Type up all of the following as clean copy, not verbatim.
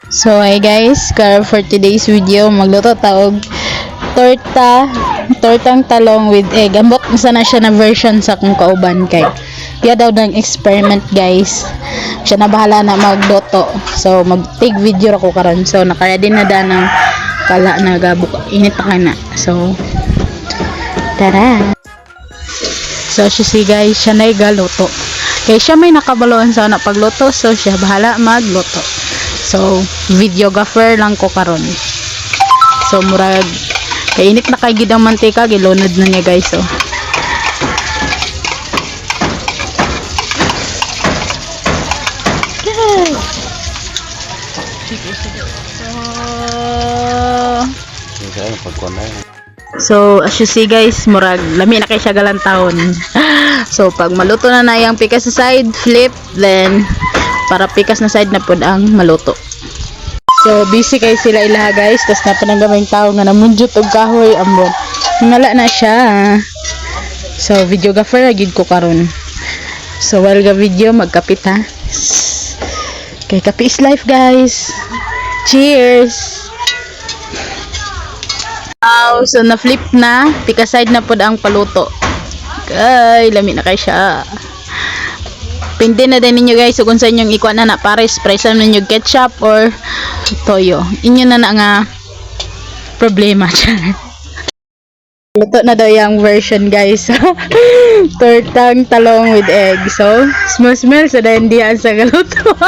So hi guys, for today's video magluto taog tortang talong with egg. Ambot sana siya na version sa kung kauban kay kaya daw ng experiment guys. Siya na bahala na magluto. So mag-take video ako karon. So naka-ready na da ng kala na gabok. Init pa kana. So tara. So si guys, siya na igaluto. Kaya siya may nakabaloan sana pagluto. So siya bahala magluto. So videographer lang ko karon. So murag kay init na kay gid ang mantika, gilunod na niya guys. So So as you see guys, murag lami na kay siya galantahon. So pag maluto na na yung pikas sa side, flip, then para pikas na side na pod ang maluto. So busy kay sila ilaha guys, tas napananggamay tao nga namunjut og kahoy ambon. Ngala na siya. So videographer gid ko karon. So while ga video magkapit ha. Kay kape is life guys. Cheers. So na flip na, pikas side na pod ang paluto. Ay, lami na kay siya. Pindi na din ninyo guys kung sa inyong ikuha na pares, presa ninyo ketchup or toyo. Inyo na nga problema dyan. Luto na daw yung version guys. Tortang talong with egg. So smell so dahil diyan sa galuto.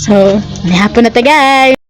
So hapon na ta guys.